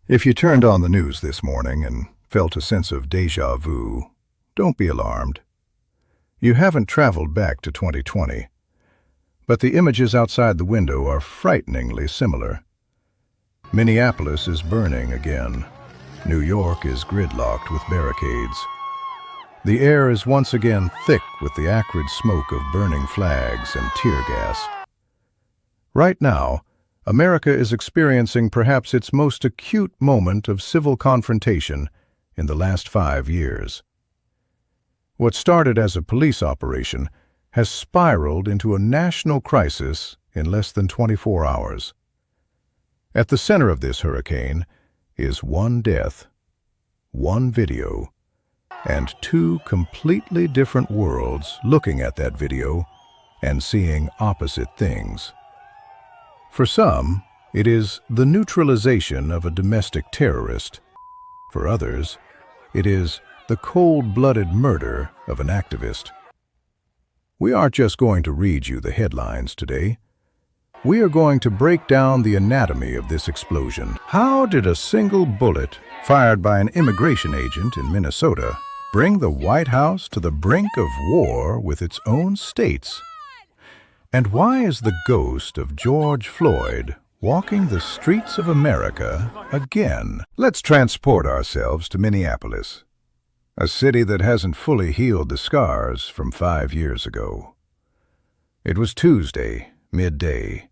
If you turned on the news this morning and felt a sense of déjà vu, don't be alarmed. You haven't traveled back to 2020, but the images outside the window are frighteningly similar. Minneapolis is burning again. New York is gridlocked with barricades. The air is once again thick with the acrid smoke of burning flags and tear gas. Right now, America is experiencing perhaps its most acute moment of civil confrontation in the last 5 years. What started as a police operation has spiraled into a national crisis in less than 24 hours. At the center of this hurricane is one death, one video, and two completely different worlds looking at that video and seeing opposite things. For some, it is the neutralization of a domestic terrorist. For others, it is the cold-blooded murder of an activist. We aren't just going to read you the headlines today. We are going to break down the anatomy of this explosion. How did a single bullet fired by an immigration agent in Minnesota bring the White House to the brink of war with its own states? And why is the ghost of George Floyd walking the streets of America again? Let's transport ourselves to Minneapolis, a city that hasn't fully healed the scars from 5 years ago. It was Tuesday, midday.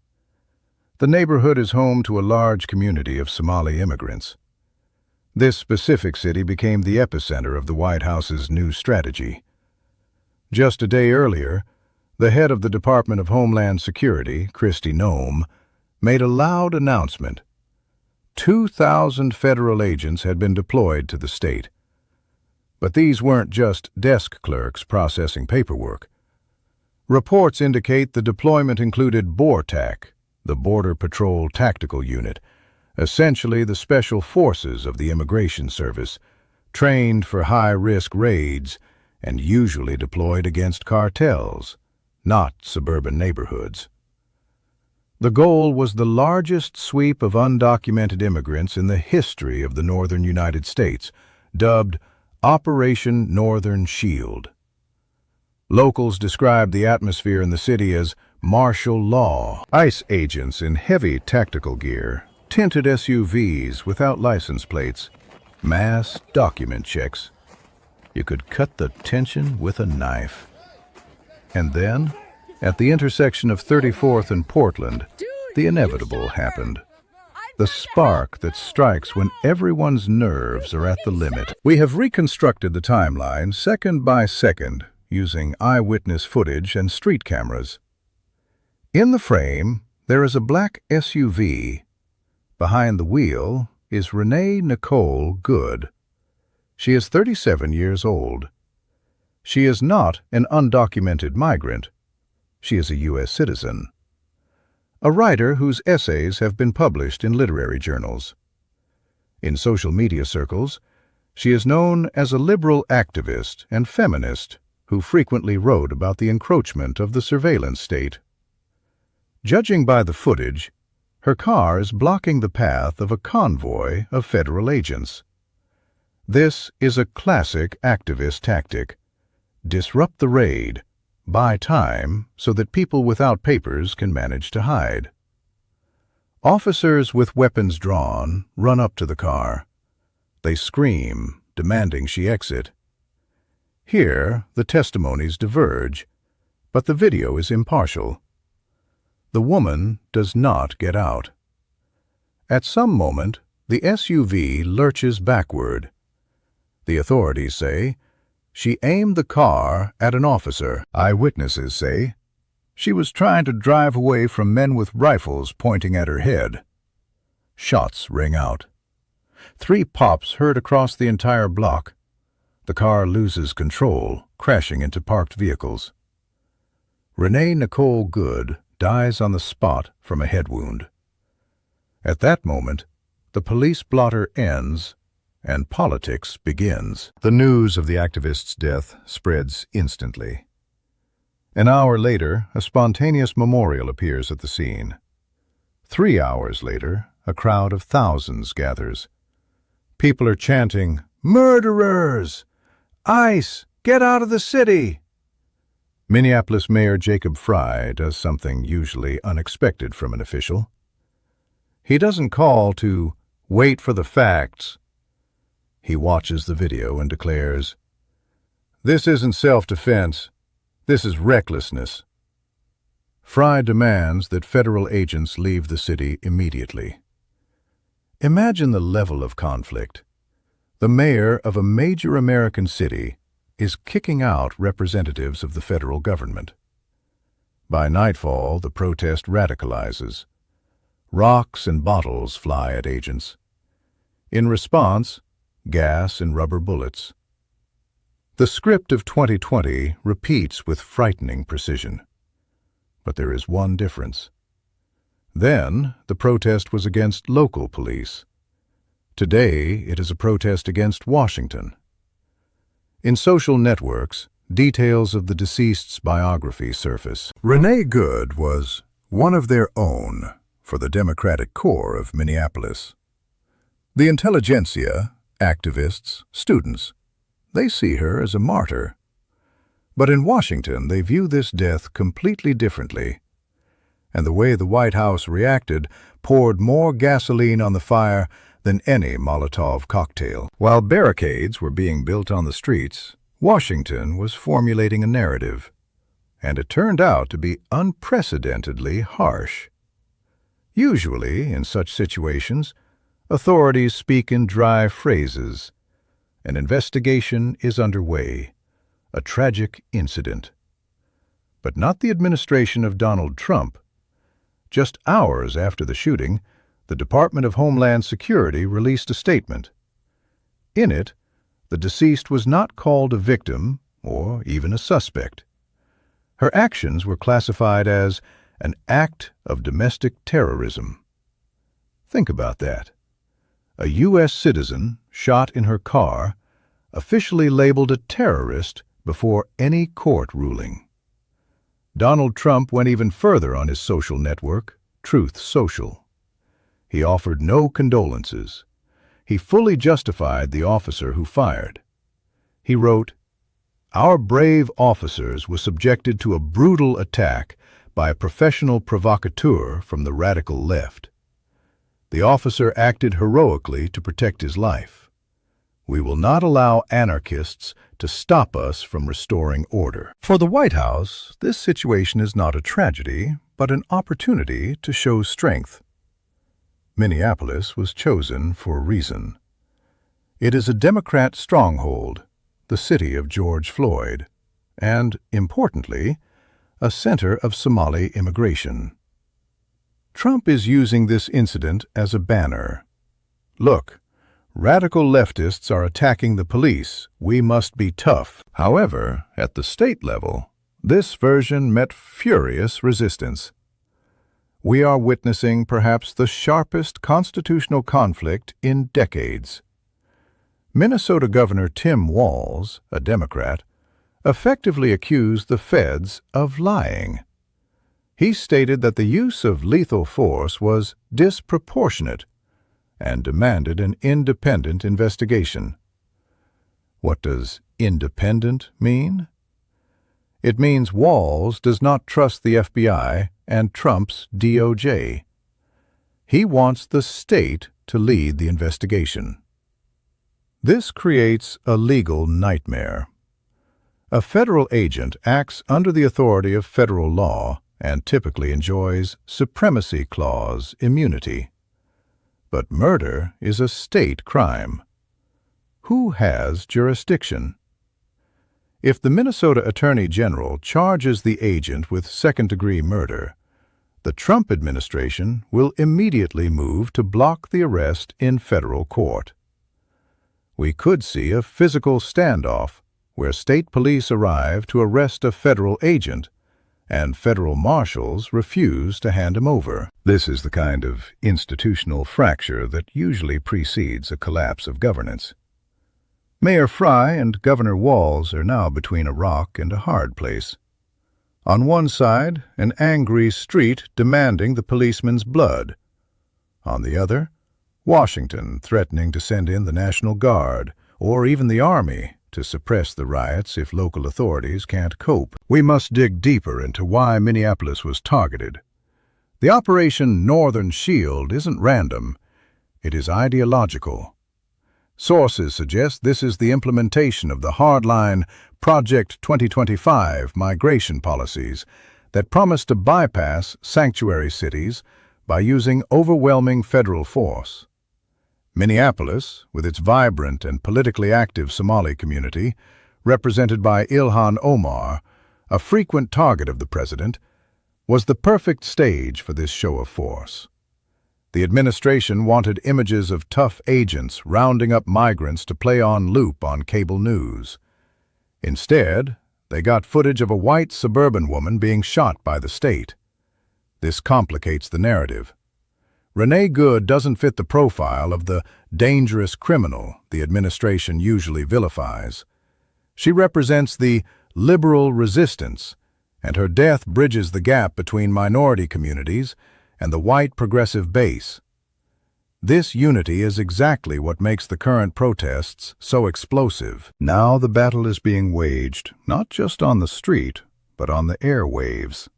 The neighborhood is home to a large community of Somali immigrants. This specific city became the epicenter of the White House's new strategy. Just a day earlier, the head of the Department of Homeland Security, Kristi Noem, made a loud announcement. 2,000 federal agents had been deployed to the state. But these weren't just desk clerks processing paperwork. Reports indicate the deployment included BORTAC, the Border Patrol Tactical Unit, essentially the special forces of the Immigration Service, trained for high-risk raids and usually deployed against cartels, not suburban neighborhoods. The goal was the largest sweep of undocumented immigrants in the history of the northern United States, dubbed Operation Northern Shield. Locals described the atmosphere in the city as martial law. ICE agents in heavy tactical gear, tinted SUVs without license plates, mass document checks. You could cut the tension with a knife. And then, at the intersection of 34th and Portland, the inevitable happened. The spark that strikes when everyone's nerves are at the limit. We have reconstructed the timeline second by second using eyewitness footage and street cameras. In the frame, there is a black SUV. Behind the wheel is Renee Nicole Good. She is 37 years old. She is not an undocumented migrant. She is a U.S. citizen. A writer whose essays have been published in literary journals. In social media circles, she is known as a liberal activist and feminist who frequently wrote about the encroachment of the surveillance state. Judging by the footage, her car is blocking the path of a convoy of federal agents. This is a classic activist tactic. Disrupt the raid, buy time so that people without papers can manage to hide. Officers with weapons drawn run up to the car. They scream, demanding she exit. Here, the testimonies diverge, but the video is impartial. The woman does not get out. At some moment, the SUV lurches backward. The authorities say she aimed the car at an officer. Eyewitnesses say she was trying to drive away from men with rifles pointing at her head. Shots ring out. 3 pops heard across the entire block. The car loses control, crashing into parked vehicles. Renee Nicole Good dies on the spot from a head wound. At that moment, the police blotter ends and politics begins. The news of the activist's death spreads instantly. An hour later, a spontaneous memorial appears at the scene. 3 hours later, a crowd of thousands gathers, People are chanting, "Murderers! ICE, get out of the city!" Minneapolis Mayor Jacob Frey does something usually unexpected from an official. He doesn't call to wait for the facts. He watches the video and declares, "This isn't self-defense. This is recklessness." Frey demands that federal agents leave the city immediately. Imagine the level of conflict. The mayor of a major American city is kicking out representatives of the federal government. By nightfall, the protest radicalizes. Rocks and bottles fly at agents. In response, gas and rubber bullets. The script of 2020 repeats with frightening precision. But there is one difference. Then, the protest was against local police. Today, it is a protest against Washington. In social networks, details of the deceased's biography surface. Renee Good was one of their own for the Democratic core of Minneapolis. The intelligentsia, activists, students, they see her as a martyr. But in Washington, they view this death completely differently. And the way the White House reacted poured more gasoline on the fire than any Molotov cocktail. While barricades were being built on the streets, Washington was formulating a narrative, and it turned out to be unprecedentedly harsh. Usually, in such situations, authorities speak in dry phrases. An investigation is underway, a tragic incident. But not the administration of Donald Trump. Just hours after the shooting, the Department of Homeland Security released a statement. In it, the deceased was not called a victim or even a suspect. Her actions were classified as an act of domestic terrorism. Think about that. A U.S. citizen shot in her car, officially labeled a terrorist before any court ruling. Donald Trump went even further on his social network, Truth Social. He offered no condolences. He fully justified the officer who fired. He wrote, "Our brave officers were subjected to a brutal attack by a professional provocateur from the radical left. The officer acted heroically to protect his life. We will not allow anarchists to stop us from restoring order." For the White House, this situation is not a tragedy, but an opportunity to show strength. Minneapolis was chosen for a reason. It is a Democrat stronghold, the city of George Floyd, and, importantly, a center of Somali immigration. Trump is using this incident as a banner. Look, radical leftists are attacking the police. We must be tough. However, at the state level, this version met furious resistance. We are witnessing perhaps the sharpest constitutional conflict in decades. Minnesota Governor Tim Walz, a Democrat, effectively accused the feds of lying. He stated that the use of lethal force was disproportionate and demanded an independent investigation. What does independent mean? It means Walz does not trust the FBI and Trump's DOJ. He wants the state to lead the investigation. This creates a legal nightmare. A federal agent acts under the authority of federal law and typically enjoys supremacy clause immunity. But murder is a state crime. Who has jurisdiction? If the Minnesota Attorney General charges the agent with second-degree murder, the Trump administration will immediately move to block the arrest in federal court. We could see a physical standoff where state police arrive to arrest a federal agent, and federal marshals refuse to hand him over. This is the kind of institutional fracture that usually precedes a collapse of governance. Mayor Frey and Governor Walz are now between a rock and a hard place. On one side, an angry street demanding the policeman's blood. On the other, Washington threatening to send in the National Guard or even the Army to suppress the riots if local authorities can't cope. We must dig deeper into why Minneapolis was targeted. The Operation Northern Shield isn't random, it is ideological. Sources suggest this is the implementation of the hardline Project 2025 migration policies that promise to bypass sanctuary cities by using overwhelming federal force. Minneapolis, with its vibrant and politically active Somali community, represented by Ilhan Omar, a frequent target of the president, was the perfect stage for this show of force. The administration wanted images of tough agents rounding up migrants to play on loop on cable news. Instead, they got footage of a white suburban woman being shot by the state. This complicates the narrative. Renee Good doesn't fit the profile of the dangerous criminal the administration usually vilifies. She represents the liberal resistance, and her death bridges the gap between minority communities and the white progressive base. This unity is exactly what makes the current protests so explosive. Now the battle is being waged, not just on the street, but on the airwaves.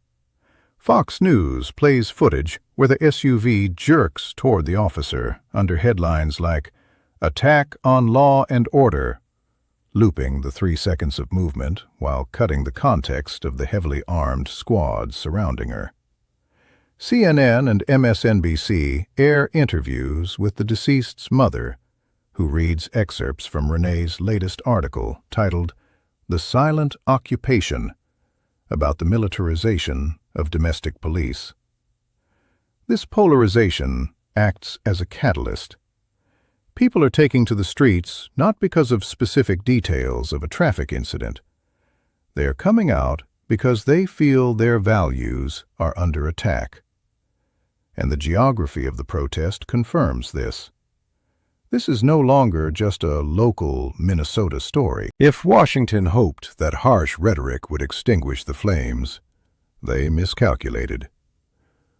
Fox News plays footage where the SUV jerks toward the officer under headlines like, "Attack on Law and Order," looping the 3 seconds of movement while cutting the context of the heavily armed squad surrounding her. CNN and MSNBC air interviews with the deceased's mother, who reads excerpts from Renee's latest article titled "The Silent Occupation," about the militarization of domestic police. This polarization acts as a catalyst. People are taking to the streets not because of specific details of a traffic incident. They are coming out because they feel their values are under attack. And the geography of the protest confirms this. This is no longer just a local Minnesota story. If Washington hoped that harsh rhetoric would extinguish the flames, they miscalculated.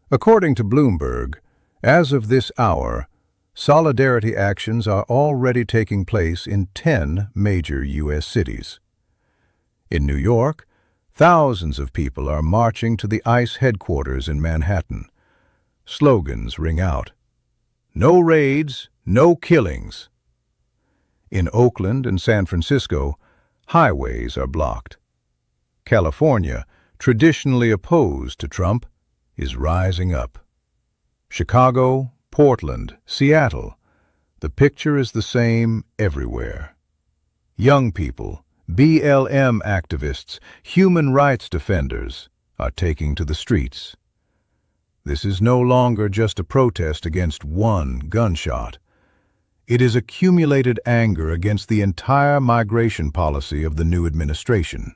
According to Bloomberg, as of this hour, solidarity actions are already taking place in 10 major U.S. cities. In New York, thousands of people are marching to the ICE headquarters in Manhattan. Slogans ring out. No raids, no killings. In Oakland and San Francisco, highways are blocked. California, traditionally opposed to Trump, is rising up. Chicago, Portland, Seattle, the picture is the same everywhere. Young people, BLM activists, human rights defenders are taking to the streets. This is no longer just a protest against one gunshot. It is accumulated anger against the entire migration policy of the new administration,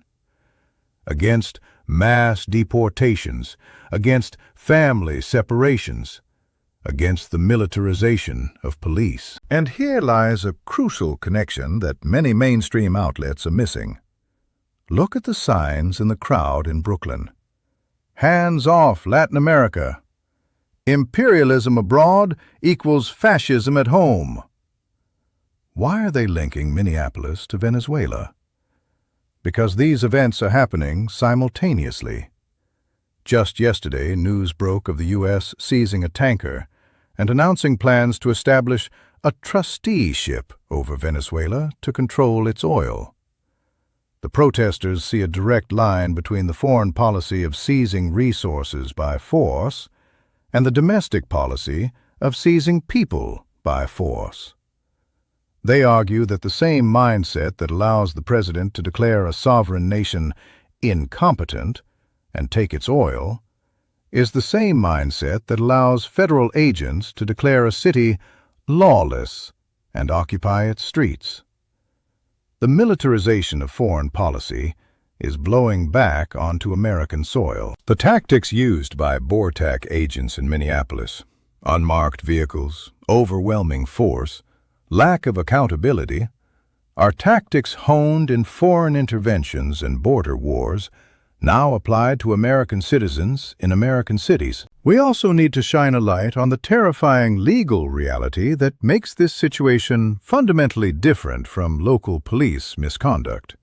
against mass deportations, against family separations, against the militarization of police. And here lies a crucial connection that many mainstream outlets are missing. Look at the signs in the crowd in Brooklyn. Hands off Latin America. Imperialism abroad equals fascism at home. Why are they linking Minneapolis to Venezuela? Because these events are happening simultaneously. Just yesterday, news broke of the U.S. seizing a tanker and announcing plans to establish a trusteeship over Venezuela to control its oil. The protesters see a direct line between the foreign policy of seizing resources by force and the domestic policy of seizing people by force. They argue that the same mindset that allows the president to declare a sovereign nation incompetent and take its oil is the same mindset that allows federal agents to declare a city lawless and occupy its streets. The militarization of foreign policy is blowing back onto American soil. The tactics used by BORTAC agents in Minneapolis, unmarked vehicles, overwhelming force, lack of accountability, are tactics honed in foreign interventions and border wars, now applied to American citizens in American cities. We also need to shine a light on the terrifying legal reality that makes this situation fundamentally different from local police misconduct.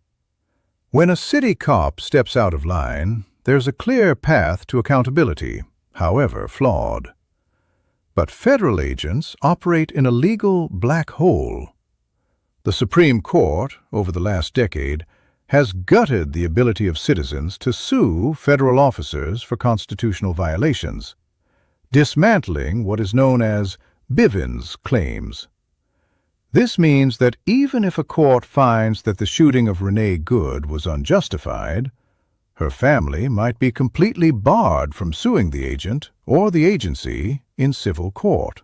When a city cop steps out of line, there's a clear path to accountability, however flawed. But federal agents operate in a legal black hole. The Supreme Court, over the last decade, has gutted the ability of citizens to sue federal officers for constitutional violations, dismantling what is known as Bivens claims. This means that even if a court finds that the shooting of Renee Good was unjustified, her family might be completely barred from suing the agent or the agency in civil court.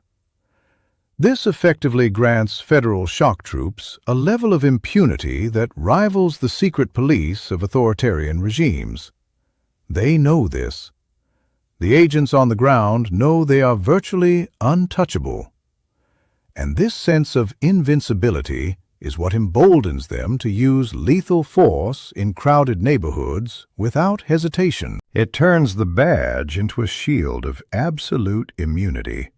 This effectively grants federal shock troops a level of impunity that rivals the secret police of authoritarian regimes. They know this. The agents on the ground know they are virtually untouchable. And this sense of invincibility is what emboldens them to use lethal force in crowded neighborhoods without hesitation. It turns the badge into a shield of absolute immunity,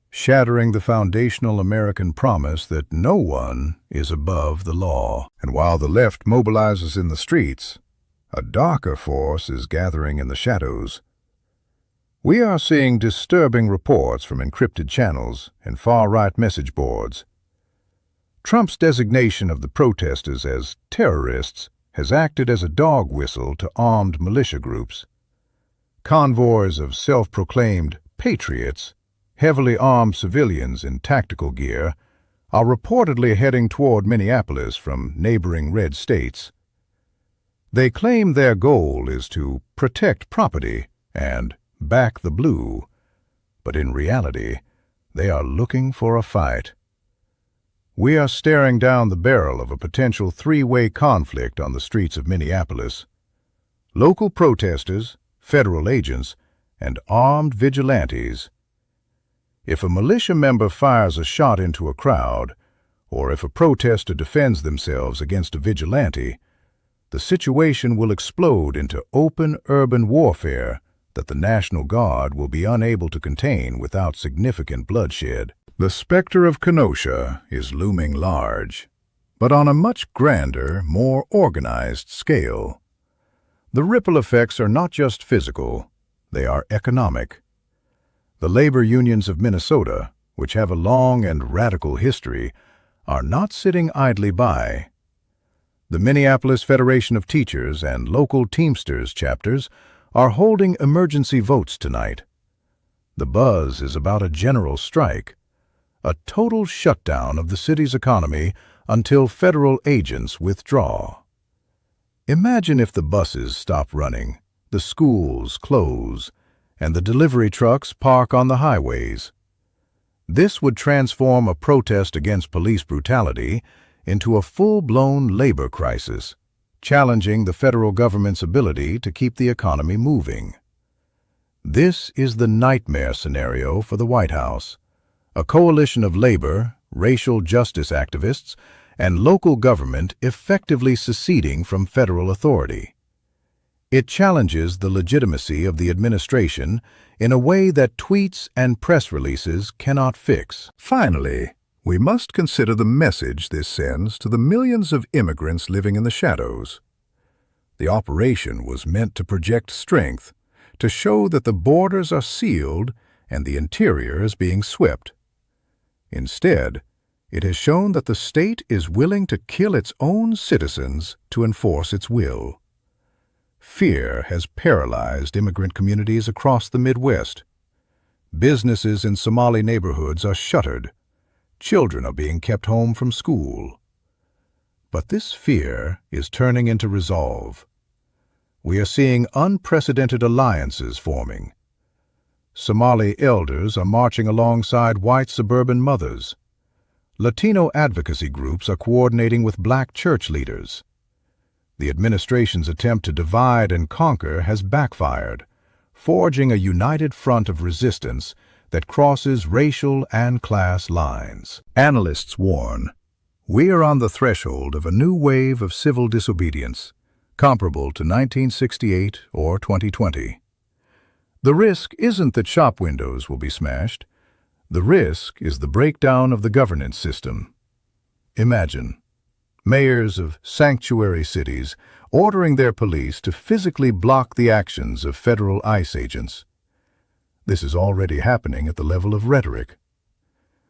shattering the foundational American promise that no one is above the law. And while the left mobilizes in the streets, a darker force is gathering in the shadows. We are seeing disturbing reports from encrypted channels and far-right message boards. Trump's designation of the protesters as terrorists has acted as a dog whistle to armed militia groups. Convoys of self-proclaimed patriots, heavily armed civilians in tactical gear, are reportedly heading toward Minneapolis from neighboring red states. They claim their goal is to protect property and back the blue, but in reality, they are looking for a fight. We are staring down the barrel of a potential three-way conflict on the streets of Minneapolis. Local protesters, federal agents, and armed vigilantes. If a militia member fires a shot into a crowd, or if a protester defends themselves against a vigilante, the situation will explode into open urban warfare that the National Guard will be unable to contain without significant bloodshed. The specter of Kenosha is looming large, but on a much grander, more organized scale. The ripple effects are not just physical, they are economic. The labor unions of Minnesota, which have a long and radical history, are not sitting idly by. The Minneapolis Federation of Teachers and local Teamsters chapters are holding emergency votes tonight. The buzz is about a general strike, a total shutdown of the city's economy until federal agents withdraw. Imagine if the buses stop running, the schools close, and the delivery trucks park on the highways. This would transform a protest against police brutality into a full-blown labor crisis, challenging the federal government's ability to keep the economy moving. This is the nightmare scenario for the White House. A coalition of labor, racial justice activists, and local government effectively seceding from federal authority. It challenges the legitimacy of the administration in a way that tweets and press releases cannot fix. Finally, we must consider the message this sends to the millions of immigrants living in the shadows. The operation was meant to project strength, to show that the borders are sealed and the interior is being swept. Instead, it has shown that the state is willing to kill its own citizens to enforce its will. Fear has paralyzed immigrant communities across the Midwest. Businesses in Somali neighborhoods are shuttered. Children are being kept home from school. But this fear is turning into resolve. We are seeing unprecedented alliances forming. Somali elders are marching alongside white suburban mothers. Latino advocacy groups are coordinating with black church leaders. The administration's attempt to divide and conquer has backfired, forging a united front of resistance that crosses racial and class lines. Analysts warn, we are on the threshold of a new wave of civil disobedience, comparable to 1968 or 2020. The risk isn't that shop windows will be smashed. The risk is the breakdown of the governance system. Imagine mayors of sanctuary cities ordering their police to physically block the actions of federal ICE agents. This is already happening at the level of rhetoric.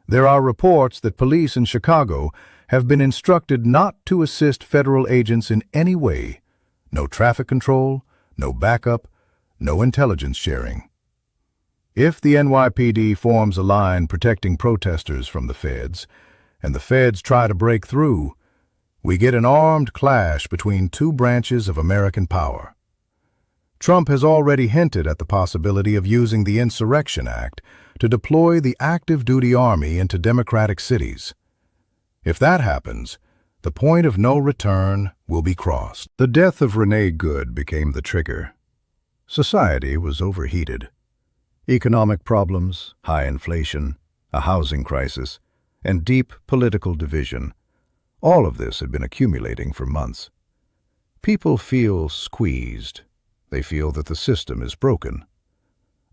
There are reports that police in Chicago have been instructed not to assist federal agents in any way. No traffic control, no backup, no intelligence sharing. If the NYPD forms a line protecting protesters from the feds, and the feds try to break through, we get an armed clash between two branches of American power. Trump has already hinted at the possibility of using the Insurrection Act to deploy the active duty army into Democratic cities. If that happens, the point of no return will be crossed. The death of Renee Good became the trigger. Society was overheated. Economic problems, high inflation, a housing crisis, and deep political division. All of this had been accumulating for months. People feel squeezed. They feel that the system is broken.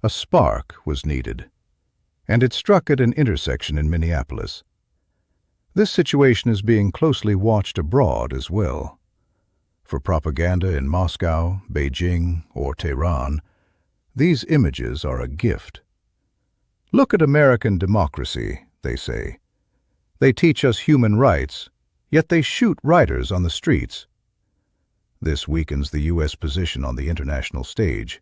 A spark was needed, and it struck at an intersection in Minneapolis. This situation is being closely watched abroad as well. For propaganda in Moscow, Beijing, or Tehran, these images are a gift. Look at American democracy, they say. They teach us human rights, yet they shoot writers on the streets. This weakens the U.S. position on the international stage.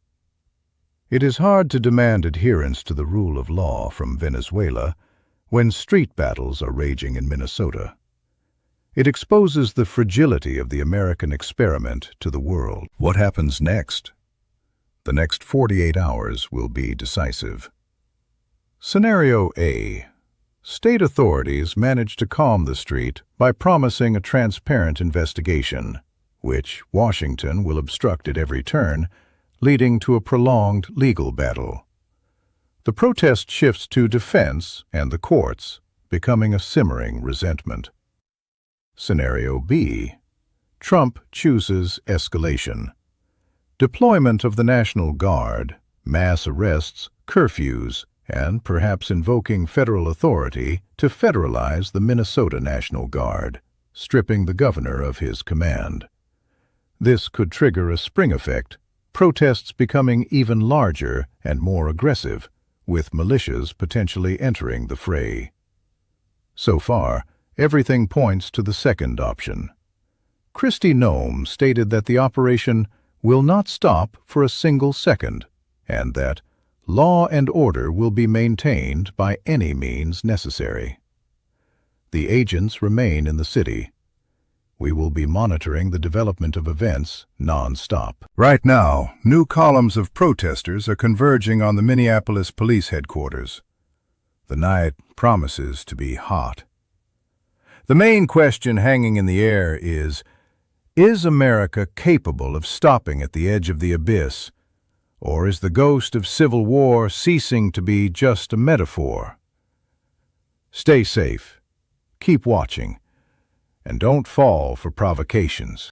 It is hard to demand adherence to the rule of law from Venezuela when street battles are raging in Minnesota. It exposes the fragility of the American experiment to the world. What happens next? The next 48 hours will be decisive. Scenario A. State authorities manage to calm the street by promising a transparent investigation, which Washington will obstruct at every turn, leading to a prolonged legal battle. The protest shifts to defense and the courts, becoming a simmering resentment. Scenario B. Trump chooses escalation. Deployment of the National Guard, mass arrests, curfews, and perhaps invoking federal authority to federalize the Minnesota National Guard, stripping the governor of his command. This could trigger a spring effect, protests becoming even larger and more aggressive, with militias potentially entering the fray. So far, everything points to the second option. Kristi Noem stated that the operation will not stop for a single second, and that law and order will be maintained by any means necessary. The agents remain in the city. We will be monitoring the development of events non-stop. Right now, new columns of protesters are converging on the Minneapolis police headquarters. The night promises to be hot. The main question hanging in the air is America capable of stopping at the edge of the abyss, or is the ghost of civil war ceasing to be just a metaphor? Stay safe, keep watching, and don't fall for provocations.